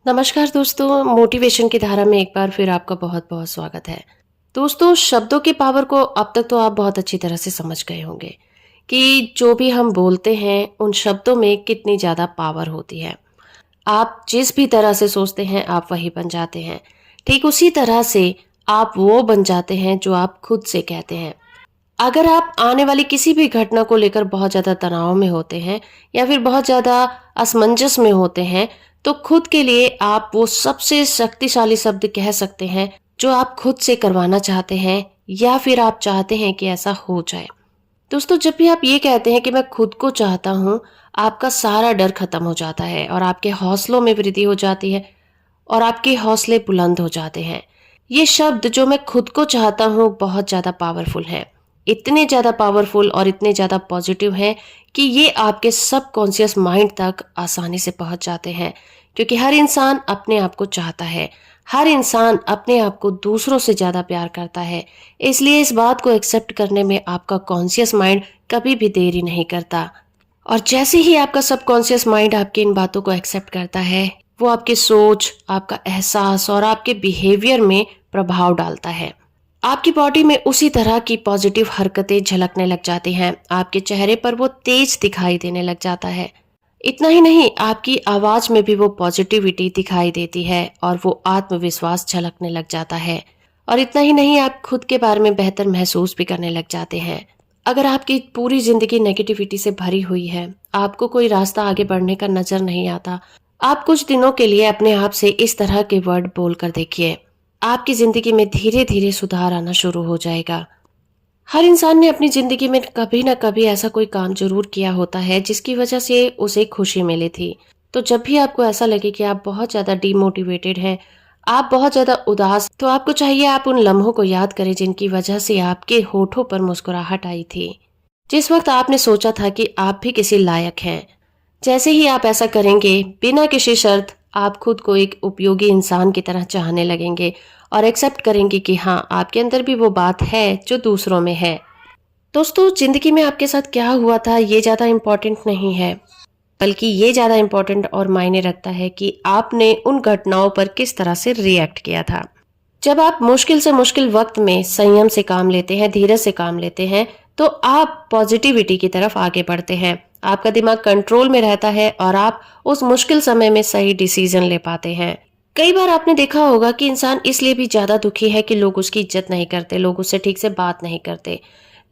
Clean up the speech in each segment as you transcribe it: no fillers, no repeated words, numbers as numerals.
नमस्कार दोस्तों, मोटिवेशन की धारा में एक बार फिर आपका बहुत बहुत स्वागत है। दोस्तों, शब्दों की पावर को अब तक तो आप बहुत अच्छी तरह से समझ गए होंगे कि जो भी हम बोलते हैं उन शब्दों में कितनी ज़्यादा पावर होती है। आप जिस भी तरह से सोचते हैं आप वही बन जाते हैं। ठीक उसी तरह से आप वो बन जाते हैं जो आप खुद से कहते हैं। अगर आप आने वाली किसी भी घटना को लेकर बहुत ज़्यादा तनाव में होते हैं या फिर बहुत ज़्यादा असमंजस में होते हैं, तो खुद के लिए आप वो सबसे शक्तिशाली शब्द कह सकते हैं जो आप खुद से करवाना चाहते हैं या फिर आप चाहते हैं कि ऐसा हो जाए। दोस्तों, जब भी आप ये कहते हैं कि मैं खुद को चाहता हूँ, आपका सारा डर खत्म हो जाता है और आपके हौसलों में वृद्धि हो जाती है और आपके हौसले बुलंद हो जाते हैं। ये शब्द जो मैं खुद को चाहता हूँ बहुत ज़्यादा पावरफुल है। इतने ज़्यादा पावरफुल और इतने ज़्यादा पॉजिटिव हैं कि ये आपके सबकॉन्शियस माइंड तक आसानी से पहुंच जाते हैं, क्योंकि हर इंसान अपने आप को चाहता है। हर इंसान अपने आप को दूसरों से ज़्यादा प्यार करता है। इसलिए इस बात को एक्सेप्ट करने में आपका कॉन्शियस माइंड कभी भी देरी नहीं करता। और जैसे ही आपका सबकॉन्शियस माइंड आपकी इन बातों को एक्सेप्ट करता है, वो आपकी सोच, आपका एहसास और आपके बिहेवियर में प्रभाव डालता है। आपकी बॉडी में उसी तरह की पॉजिटिव हरकतें झलकने लग जाती हैं। आपके चेहरे पर वो तेज दिखाई देने लग जाता है। इतना ही नहीं, आपकी आवाज में भी वो पॉजिटिविटी दिखाई देती है और वो आत्मविश्वास झलकने लग जाता है। और इतना ही नहीं, आप खुद के बारे में बेहतर महसूस भी करने लग जाते हैं। अगर आपकी पूरी जिंदगी नेगेटिविटी से भरी हुई है, आपको कोई रास्ता आगे बढ़ने का नजर नहीं आता, आप कुछ दिनों के लिए अपने आप से इस तरह के वर्ड बोलकर देखिए। आपकी जिंदगी में धीरे धीरे सुधार आना शुरू हो जाएगा। हर इंसान ने अपनी जिंदगी में कभी ना कभी ऐसा कोई काम जरूर किया होता है जिसकी वजह से उसे खुशी मिली थी। तो जब भी आपको ऐसा लगे कि आप बहुत ज्यादा डिमोटिवेटेड हैं, आप बहुत ज्यादा उदास, तो आपको चाहिए आप उन लम्हों को याद करें जिनकी वजह से आपके होठों पर मुस्कुराहट आई थी। जिस वक्त आपने सोचा था कि आप भी किसी लायक हैं। जैसे ही आप ऐसा करेंगे, बिना किसी शर्त आप खुद को एक उपयोगी इंसान की तरह चाहने लगेंगे और एक्सेप्ट करेंगे कि हाँ, आपके अंदर भी वो बात है जो दूसरों में है। दोस्तों, जिंदगी में आपके साथ क्या हुआ था ये ज़्यादा इम्पोर्टेंट नहीं है, बल्कि ये ज़्यादा इम्पोर्टेंट और मायने रखता है कि आपने उन घटनाओं पर किस तरह से रिएक्ट किया था। जब आप मुश्किल से मुश्किल वक्त में संयम से काम लेते हैं, धीरज से काम लेते हैं, तो आप पॉजिटिविटी की तरफ आगे बढ़ते हैं। आपका दिमाग कंट्रोल में रहता है और आप उस मुश्किल समय में सही डिसीजन ले पाते हैं। कई बार आपने देखा होगा कि इंसान इसलिए भी ज्यादा दुखी है कि लोग उसकी इज्जत नहीं करते, लोग उससे ठीक से बात नहीं करते।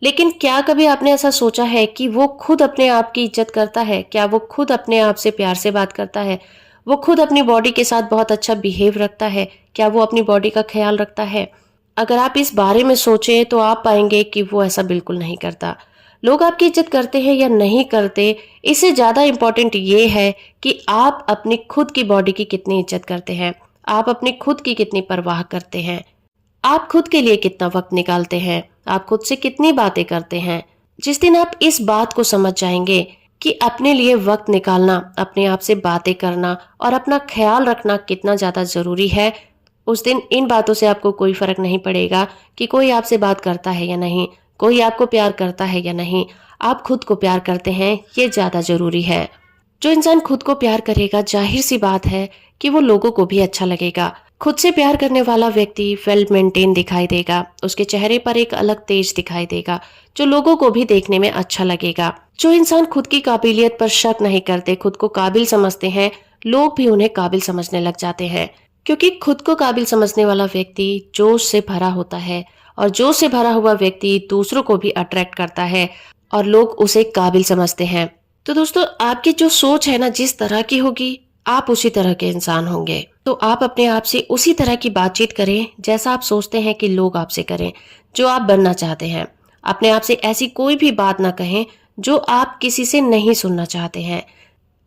लेकिन क्या कभी आपने ऐसा सोचा है कि वो खुद अपने आप की इज्जत करता है? क्या वो खुद अपने आप से प्यार से बात करता है? वो खुद अपनी बॉडी के साथ बहुत अच्छा बिहेव रखता है? क्या वो अपनी बॉडी का ख्याल रखता है? अगर आप इस बारे में सोचें तो आप पाएंगे कि वो ऐसा बिल्कुल नहीं करता। लोग आपकी इज्जत करते हैं या नहीं करते, इससे ज्यादा इम्पोर्टेंट ये है कि आप अपनी खुद की बॉडी की कितनी इज्जत करते हैं, आप अपनी खुद की कितनी परवाह करते हैं, आप खुद के लिए कितना वक्त निकालते हैं, आप खुद से कितनी बातें करते हैं। जिस दिन आप इस बात को समझ जाएंगे कि अपने लिए वक्त निकालना, अपने आप से बातें करना और अपना ख्याल रखना कितना ज्यादा जरूरी है, उस दिन इन बातों से आपको कोई फर्क नहीं पड़ेगा कि कोई आपसे बात करता है या नहीं, कोई आपको प्यार करता है या नहीं। आप खुद को प्यार करते हैं, ये ज्यादा जरूरी है। जो इंसान खुद को प्यार करेगा, जाहिर सी बात है कि वो लोगों को भी अच्छा लगेगा। खुद से प्यार करने वाला व्यक्ति वेल मेंटेन दिखाई देगा, उसके चेहरे पर एक अलग तेज दिखाई देगा जो लोगों को भी देखने में अच्छा लगेगा। जो इंसान खुद की काबिलियत पर शक नहीं करते, खुद को काबिल समझते हैं, लोग भी उन्हें काबिल समझने लग जाते हैं। क्योंकि खुद को काबिल समझने वाला व्यक्ति जोश से भरा होता है और जोश से भरा हुआ व्यक्ति दूसरों को भी अट्रैक्ट करता है और लोग उसे काबिल समझते हैं। तो दोस्तों, आपकी जो सोच है ना, जिस तरह की होगी आप उसी तरह के इंसान होंगे। तो आप अपने आप से उसी तरह की बातचीत करें जैसा आप सोचते हैं कि लोग आपसे करें, जो आप बनना चाहते हैं। अपने आप से ऐसी कोई भी बात ना कहें जो आप किसी से नहीं सुनना चाहते हैं।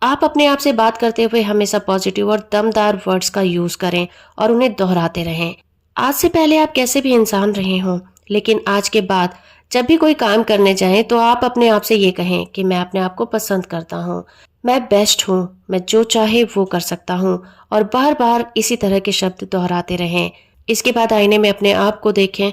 आप अपने आप से बात करते हुए हमेशा पॉजिटिव और दमदार वर्ड्स का यूज करें और उन्हें दोहराते रहें। आज से पहले आप कैसे भी इंसान रहे हों, लेकिन आज के बाद जब भी कोई काम करने जाएं तो आप अपने आप से ये कहें कि मैं अपने आप को पसंद करता हूँ, मैं बेस्ट हूँ, मैं जो चाहे वो कर सकता हूँ, और बार बार इसी तरह के शब्द दोहराते रहें। इसके बाद आईने में अपने आप को देखें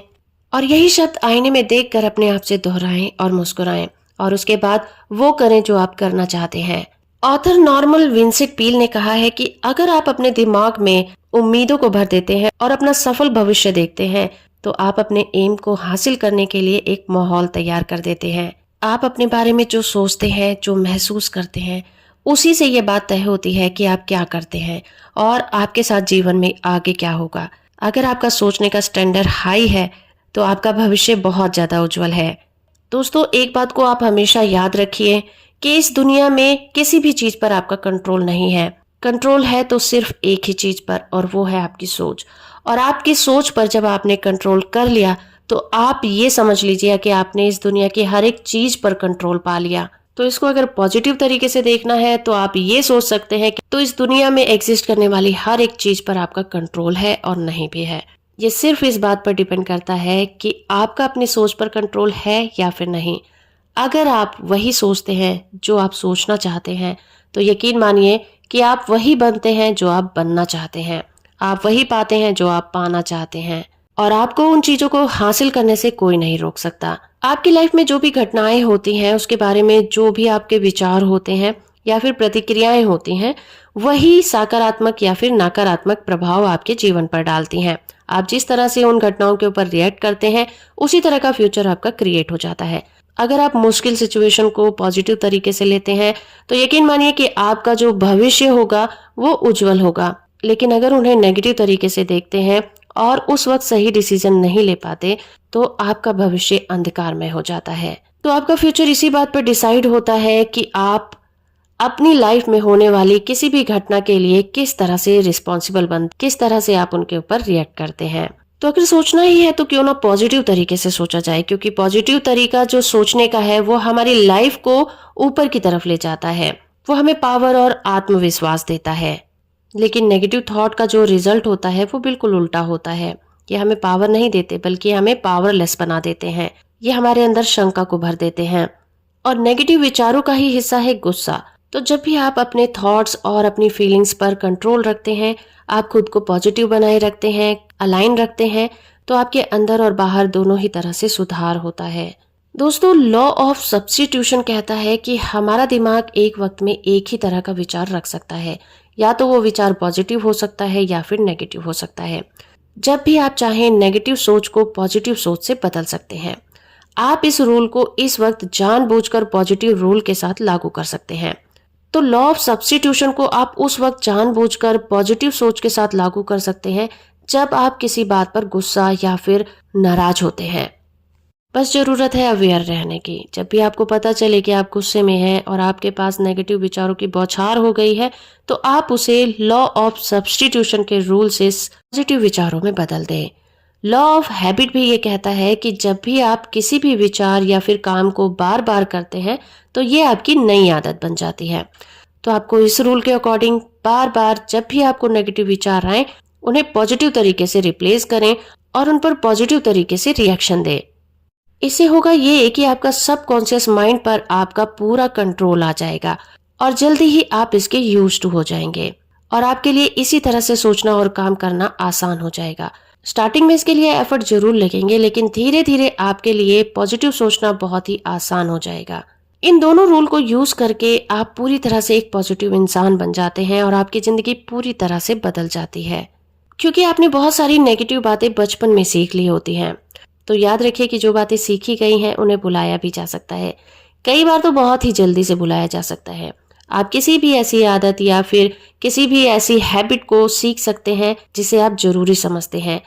और यही शब्द आईने में देखकर अपने आप से दोहराएं और मुस्कुराएं, और उसके बाद वो करें जो आप करना चाहते हैं। ऑथर नॉर्मल विंसेंट पील ने कहा है कि अगर आप अपने दिमाग में उम्मीदों को भर देते हैं और अपना सफल भविष्य देखते हैं, तो आप अपने एम को हासिल करने के लिए एक माहौल तैयार कर देते हैं। आप अपने बारे में जो सोचते हैं, जो महसूस करते हैं, उसी से ये बात तय होती है कि आप क्या करते हैं और आपके साथ जीवन में आगे क्या होगा। अगर आपका सोचने का स्टैंडर्ड हाई है, तो आपका भविष्य बहुत ज्यादा उज्जवल है। दोस्तों, एक बात को आप हमेशा याद रखिए कि इस दुनिया में किसी भी चीज पर आपका कंट्रोल नहीं है। कंट्रोल है तो सिर्फ एक ही चीज पर, और वो है आपकी सोच। और आपकी सोच पर जब आपने कंट्रोल कर लिया, तो आप ये समझ लीजिए कि आपने इस दुनिया की हर एक चीज पर कंट्रोल पा लिया। तो इसको अगर पॉजिटिव तरीके से देखना है, तो आप ये सोच सकते हैं कि तो इस दुनिया में एग्जिस्ट करने वाली हर एक चीज पर आपका कंट्रोल है और नहीं भी है। ये सिर्फ इस बात पर डिपेंड करता है कि आपका अपनी सोच पर कंट्रोल है या फिर नहीं। अगर आप वही सोचते हैं जो आप सोचना चाहते हैं, तो यकीन मानिए कि आप वही बनते हैं जो आप बनना चाहते हैं। आप वही पाते हैं जो आप पाना चाहते हैं, और आपको उन चीजों को हासिल करने से कोई नहीं रोक सकता। आपकी लाइफ में जो भी घटनाएं होती हैं, उसके बारे में जो भी आपके विचार होते हैं या फिर प्रतिक्रियाएं होती हैं, वही सकारात्मक या फिर नकारात्मक प्रभाव आपके जीवन पर डालती हैं। आप जिस तरह से उन घटनाओं के ऊपर रिएक्ट करते हैं, उसी तरह का फ्यूचर आपका क्रिएट हो जाता है। अगर आप मुश्किल सिचुएशन को पॉजिटिव तरीके से लेते हैं, तो यकीन मानिए कि आपका जो भविष्य होगा वो उज्जवल होगा। लेकिन अगर उन्हें नेगेटिव तरीके से देखते हैं और उस वक्त सही डिसीजन नहीं ले पाते, तो आपका भविष्य अंधकार में हो जाता है। तो आपका फ्यूचर इसी बात पर डिसाइड होता है कि आप अपनी लाइफ में होने वाली किसी भी घटना के लिए किस तरह से रिस्पॉन्सिबल किस तरह से आप उनके ऊपर रिएक्ट करते हैं। तो अगर सोचना ही है, तो क्यों ना पॉजिटिव तरीके से सोचा जाए, क्योंकि पॉजिटिव तरीका जो सोचने का है वो हमारी लाइफ को ऊपर की तरफ ले जाता है। वो हमें पावर और आत्मविश्वास देता है। लेकिन नेगेटिव थॉट का जो रिजल्ट होता है वो बिल्कुल उल्टा होता है। ये हमें पावर नहीं देते, बल्कि हमें पावरलेस बना देते हैं। ये हमारे अंदर शंका को भर देते हैं। और नेगेटिव विचारों का ही हिस्सा है गुस्सा। तो जब भी आप अपने थॉट्स और अपनी फीलिंग्स पर कंट्रोल रखते हैं, आप खुद को पॉजिटिव बनाए रखते हैं, अलाइन रखते हैं, तो आपके अंदर और बाहर दोनों ही तरह से सुधार होता है। दोस्तों, लॉ ऑफ सब्स्टिट्यूशन कहता है कि हमारा दिमाग एक वक्त में एक ही तरह का विचार रख सकता है। या तो वो विचार पॉजिटिव हो सकता है या फिर नेगेटिव हो सकता है। जब भी आप चाहें, नेगेटिव सोच को पॉजिटिव सोच से बदल सकते हैं। आप इस रूल को इस वक्त जानबूझकर पॉजिटिव रूल के साथ लागू कर सकते हैं। तो लॉ ऑफ सब्स्टिट्यूशन को आप उस वक्त जानबूझकर पॉजिटिव सोच के साथ लागू कर सकते हैं जब आप किसी बात पर गुस्सा या फिर नाराज होते हैं। बस जरूरत है अवेयर रहने की। जब भी आपको पता चले कि आप गुस्से में हैं और आपके पास नेगेटिव विचारों की बौछार हो गई है, तो आप उसे लॉ ऑफ सब्स्टिट्यूशन के रूल से पॉजिटिव विचारों में बदल दें। लॉ ऑफ हैबिट भी ये कहता है कि जब भी आप किसी भी विचार या फिर काम को बार बार करते हैं, तो ये आपकी नई आदत बन जाती है। तो आपको इस रूल के अकॉर्डिंग बार बार जब भी आपको नेगेटिव विचार आए, उन्हें पॉजिटिव तरीके से रिप्लेस करें और उन पर पॉजिटिव तरीके से रिएक्शन दें। इससे होगा ये कि आपका सबकॉन्शियस माइंड पर आपका पूरा कंट्रोल आ जाएगा और जल्दी ही आप इसके यूज्ड टू हो जाएंगे, और आपके लिए इसी तरह से सोचना और काम करना आसान हो जाएगा। स्टार्टिंग में इसके लिए एफर्ट जरूर लगेंगे, लेकिन धीरे धीरे आपके लिए पॉजिटिव सोचना बहुत ही आसान हो जाएगा। इन दोनों रूल को यूज करके आप पूरी तरह से एक पॉजिटिव इंसान बन जाते हैं और आपकी जिंदगी पूरी तरह से बदल जाती है, क्योंकि आपने बहुत सारी नेगेटिव बातें बचपन में सीख ली होती हैं। तो याद रखिए कि जो बातें सीखी गई हैं उन्हें भुलाया भी जा सकता है। कई बार तो बहुत ही जल्दी से भुलाया जा सकता है। आप किसी भी ऐसी आदत या फिर किसी भी ऐसी हैबिट को सीख सकते हैं जिसे आप जरूरी समझते हैं।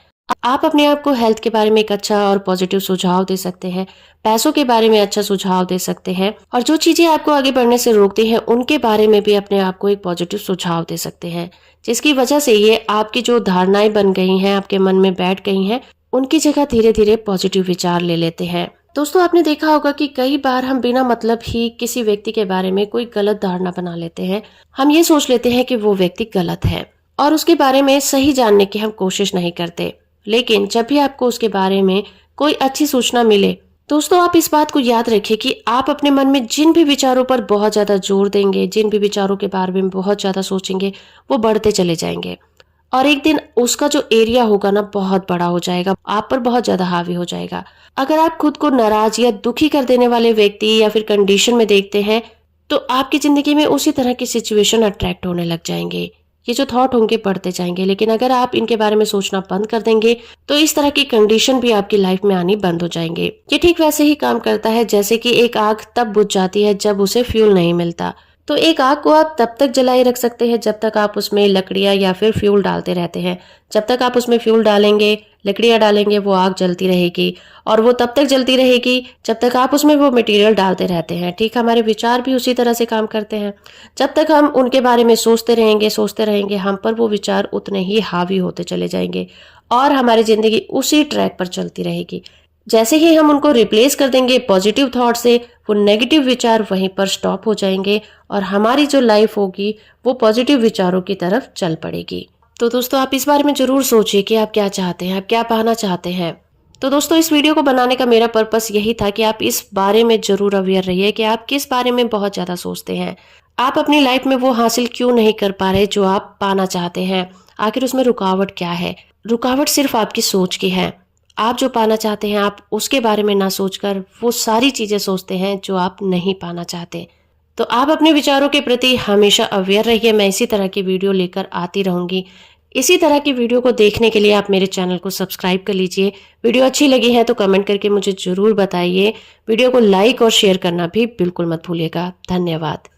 आप अपने आप को हेल्थ के बारे में एक अच्छा और पॉजिटिव सुझाव दे सकते हैं, पैसों के बारे में अच्छा सुझाव दे सकते हैं, और जो चीजें आपको आगे बढ़ने से रोकती हैं उनके बारे में भी अपने आप को एक पॉजिटिव सुझाव दे सकते हैं, जिसकी वजह से ये आपकी जो धारणाएं बन गई हैं, आपके मन में बैठ गई हैं, उनकी जगह धीरे धीरे पॉजिटिव विचार ले लेते हैं। दोस्तों, आपने देखा होगा कि कई बार हम बिना मतलब ही किसी व्यक्ति के बारे में कोई गलत धारणा बना लेते हैं। हम ये सोच लेते हैं कि वो व्यक्ति गलत है और उसके बारे में सही जानने की हम कोशिश नहीं करते। लेकिन जब भी आपको उसके बारे में कोई अच्छी सूचना मिले, दोस्तों आप इस बात को याद रखिए कि आप अपने मन में जिन भी विचारों पर बहुत ज्यादा जोर देंगे, जिन भी विचारों के बारे में बहुत ज्यादा सोचेंगे, वो बढ़ते चले जाएंगे और एक दिन उसका जो एरिया होगा ना, बहुत बड़ा हो जाएगा, आप पर बहुत ज्यादा हावी हो जाएगा। अगर आप खुद को नाराज या दुखी कर देने वाले व्यक्ति या फिर कंडीशन में देखते हैं, तो आपकी ज़िंदगी में उसी तरह की सिचुएशन अट्रैक्ट होने लग जाएंगे। ये जो थॉट होंगे बढ़ते जाएंगे, लेकिन अगर आप इनके बारे में सोचना बंद कर देंगे तो इस तरह की कंडीशन भी आपकी लाइफ में आनी बंद हो जाएंगे। ये ठीक वैसे ही काम करता है जैसे कि एक आग तब बुझ जाती है जब उसे फ्यूल नहीं मिलता। तो एक आग को आप तब तक जलाए रख सकते हैं जब तक आप उसमें लकड़ियां या फिर फ्यूल डालते रहते हैं। जब तक आप उसमें फ्यूल डालेंगे, लकड़ियां डालेंगे, वो आग जलती रहेगी और वो तब तक जलती रहेगी जब तक आप उसमें वो मटेरियल डालते रहते हैं। ठीक हमारे विचार भी उसी तरह से काम करते हैं। जब तक हम उनके बारे में सोचते रहेंगे, हम पर वो विचार उतने ही हावी होते चले जाएंगे और हमारी जिंदगी उसी ट्रैक पर चलती रहेगी। जैसे ही हम उनको रिप्लेस कर देंगे पॉजिटिव थॉट से, वो नेगेटिव विचार वहीं पर स्टॉप हो जाएंगे और हमारी जो लाइफ होगी वो पॉजिटिव विचारों की तरफ चल पड़ेगी। तो दोस्तों आप इस बारे में जरूर सोचिए कि आप क्या चाहते हैं, आप क्या पाना चाहते हैं। तो दोस्तों इस वीडियो को बनाने का मेरा पर्पस यही था कि आप इस बारे में जरूर अवेयर रहिए कि आप किस बारे में बहुत ज्यादा सोचते हैं। आप अपनी लाइफ में वो हासिल क्यों नहीं कर पा रहे जो आप पाना चाहते हैं। आखिर उसमें रुकावट क्या है? रुकावट सिर्फ आपकी सोच की है। आप जो पाना चाहते हैं आप उसके बारे में ना सोचकर वो सारी चीजें सोचते हैं जो आप नहीं पाना चाहते। तो आप अपने विचारों के प्रति हमेशा अवेयर रहिए। मैं इसी तरह की वीडियो लेकर आती रहूंगी। इसी तरह की वीडियो को देखने के लिए आप मेरे चैनल को सब्सक्राइब कर लीजिए। वीडियो अच्छी लगी है तो कमेंट करके मुझे जरूर बताइए। वीडियो को लाइक और शेयर करना भी बिल्कुल मत भूलिएगा। धन्यवाद।